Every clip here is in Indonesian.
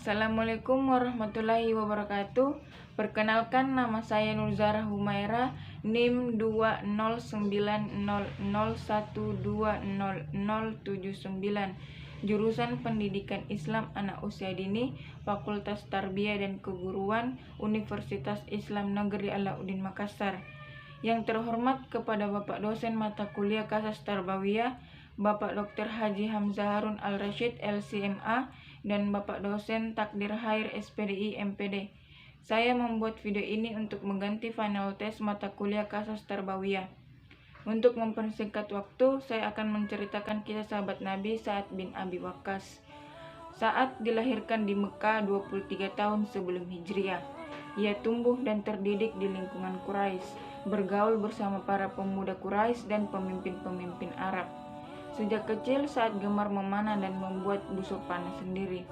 Assalamualaikum warahmatullahi wabarakatuh. Perkenalkan, nama saya Nurzara Humaira, NIM 20900120079, jurusan Pendidikan Islam Anak Usia Dini, Fakultas Tarbiyah dan Keguruan, Universitas Islam Negeri Alauddin Makassar. Yang terhormat kepada Bapak Dosen Mata Kuliah Qasas Tarbawiyah, Bapak Dr. Haji Hamzah Harun Al-Rashid LCMA, dan Bapak Dosen Takdir Khair SPDI MPD. Saya membuat video ini untuk mengganti final test mata kuliah Qasas Tarbawiyah. Untuk mempersingkat waktu, saya akan menceritakan kisah sahabat Nabi Sa'ad bin Abi Waqqas. Sa'ad dilahirkan di Mekah 23 tahun sebelum Hijriah. Ia tumbuh dan terdidik di lingkungan Quraisy, bergaul bersama para pemuda Quraisy dan pemimpin-pemimpin Arab. Sejak kecil Sa'ad gemar memanah dan membuat busur panah sendiri.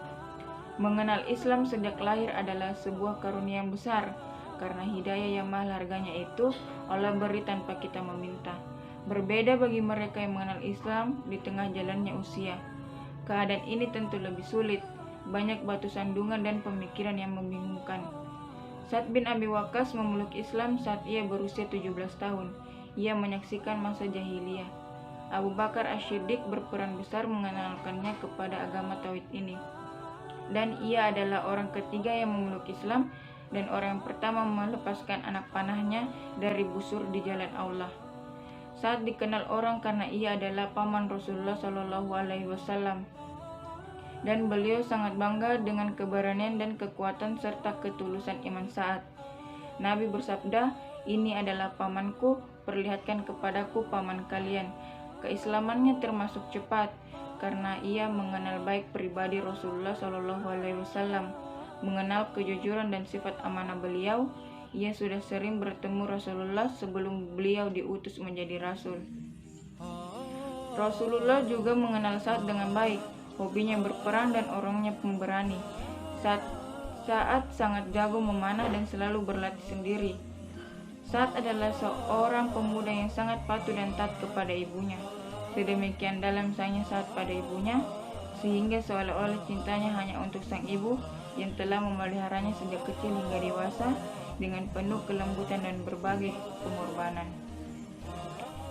Mengenal Islam sejak lahir adalah sebuah karunia yang besar, karena hidayah yang mahal harganya itu Allah beri tanpa kita meminta. Berbeda bagi mereka yang mengenal Islam di tengah jalannya usia. Keadaan ini tentu lebih sulit, banyak batu sandungan dan pemikiran yang membingungkan. Sa'ad bin Abi Waqqas memeluk Islam saat ia berusia 17 tahun. Ia menyaksikan masa jahiliyah. Abu Bakar As-Siddiq berperan besar mengenalkannya kepada agama tauhid ini. Dan ia adalah orang ketiga yang memeluk Islam dan orang yang pertama melepaskan anak panahnya dari busur di jalan Allah. Sa'ad dikenal orang karena ia adalah paman Rasulullah SAW, dan beliau sangat bangga dengan keberanian dan kekuatan serta ketulusan iman Sa'ad. Nabi bersabda, "Ini adalah pamanku, perlihatkan kepadaku paman kalian." Keislamannya termasuk cepat karena ia mengenal baik pribadi Rasulullah SAW, mengenal kejujuran dan sifat amanah beliau. Ia sudah sering bertemu Rasulullah sebelum beliau diutus menjadi rasul. Rasulullah juga mengenal Sa'ad dengan baik, hobinya berperang dan orangnya pemberani. Sa'ad sangat jago memanah dan selalu berlatih sendiri. Sa'ad adalah seorang pemuda yang sangat patuh dan taat kepada ibunya. Sedemikian dalam sayangnya Sa'ad pada ibunya, sehingga seolah-olah cintanya hanya untuk sang ibu yang telah memeliharanya sejak kecil hingga dewasa dengan penuh kelembutan dan berbagai pengorbanan.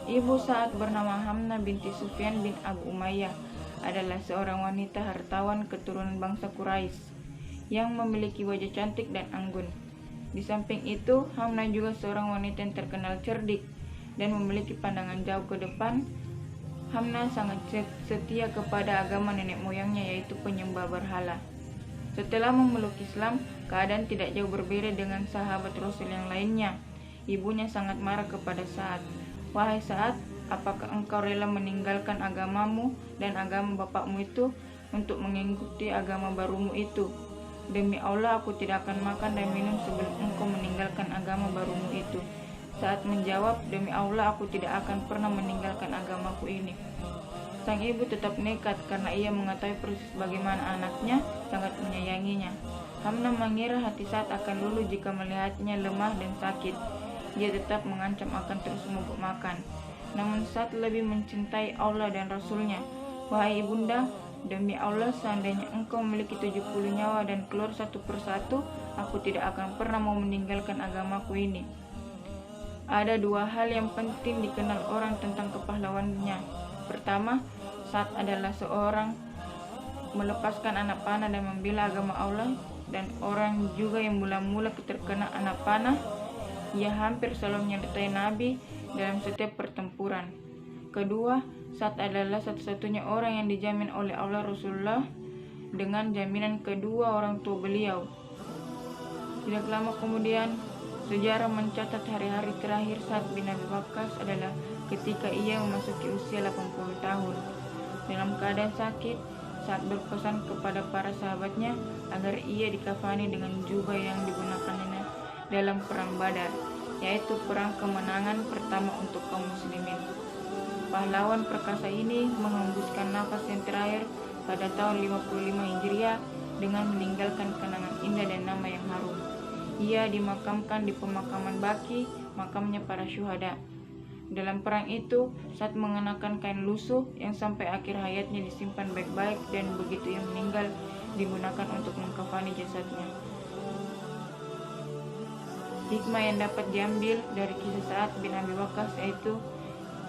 Ibu Sa'ad bernama Hamnah binti Sufyan bin Abu Umayyah, adalah seorang wanita hartawan keturunan bangsa Quraisy yang memiliki wajah cantik dan anggun. Di samping itu, Hamnah juga seorang wanita yang terkenal cerdik dan memiliki pandangan jauh ke depan. Hamnah sangat setia kepada agama nenek moyangnya, yaitu penyembah berhala. Setelah memeluk Islam, keadaan tidak jauh berbeda dengan sahabat Rasul yang lainnya. Ibunya sangat marah kepada Sa'ad. "Wahai Sa'ad, apakah engkau rela meninggalkan agamamu dan agama bapakmu itu untuk mengikuti agama barumu itu? Demi Allah, aku tidak akan makan dan minum sebelum engkau meninggalkan agama barumu itu." Sa'ad menjawab, "Demi Allah, aku tidak akan pernah meninggalkan agamaku ini." Sang ibu tetap nekat karena ia mengetahui persis bagaimana anaknya sangat menyayanginya. Hamnah mengira hati Sa'ad akan luluh jika melihatnya lemah dan sakit. Ia tetap mengancam akan terus mogok makan. Namun Sa'ad lebih mencintai Allah dan Rasulnya. "Wahai ibunda, demi Allah, seandainya engkau memiliki 70 nyawa dan keluar satu persatu, aku tidak akan pernah mau meninggalkan agamaku ini." Ada dua hal yang penting dikenal orang tentang kepahlawannya. Pertama, Sa'ad adalah seorang melepaskan anak panah dan membela agama Allah, dan orang juga yang mula-mula terkena anak panah. Ia hampir selalu menyertai Nabi dalam setiap pertempuran. Kedua, Sa'ad adalah satu-satunya orang yang dijamin oleh Allah Rasulullah dengan jaminan kedua orang tua beliau. Tidak lama kemudian, sejarah mencatat hari-hari terakhir Sa'ad bin Abi Waqqas adalah ketika ia memasuki usia 80 tahun. Dalam keadaan sakit, Sa'ad berpesan kepada para sahabatnya agar ia dikafani dengan jubah yang digunakannya dalam perang Badar, yaitu perang kemenangan pertama untuk kaum muslimin. Pahlawan perkasa ini menghembuskan nafas yang terakhir pada tahun 55 Hijriah dengan meninggalkan kenangan indah dan nama yang harum. Ia dimakamkan di pemakaman Baqi, makamnya para syuhada. Dalam perang itu, Sa'ad mengenakan kain lusuh yang sampai akhir hayatnya disimpan baik-baik dan begitu ia meninggal digunakan untuk mengkafani jasadnya. Hikmah yang dapat diambil dari kisah Sa'ad bin Abi Waqqas yaitu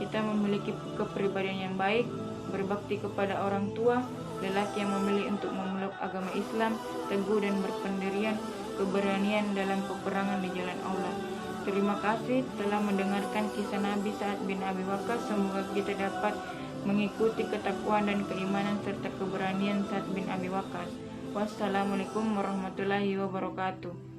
kita memiliki kepribadian yang baik, berbakti kepada orang tua, lelaki yang memilih untuk memeluk agama Islam, teguh dan berpendirian, keberanian dalam peperangan di jalan Allah. Terima kasih telah mendengarkan kisah Nabi Sa'ad bin Abi Waqqas. Semoga kita dapat mengikuti ketakwaan dan keimanan serta keberanian Sa'ad bin Abi Waqqas. Wassalamualaikum warahmatullahi wabarakatuh.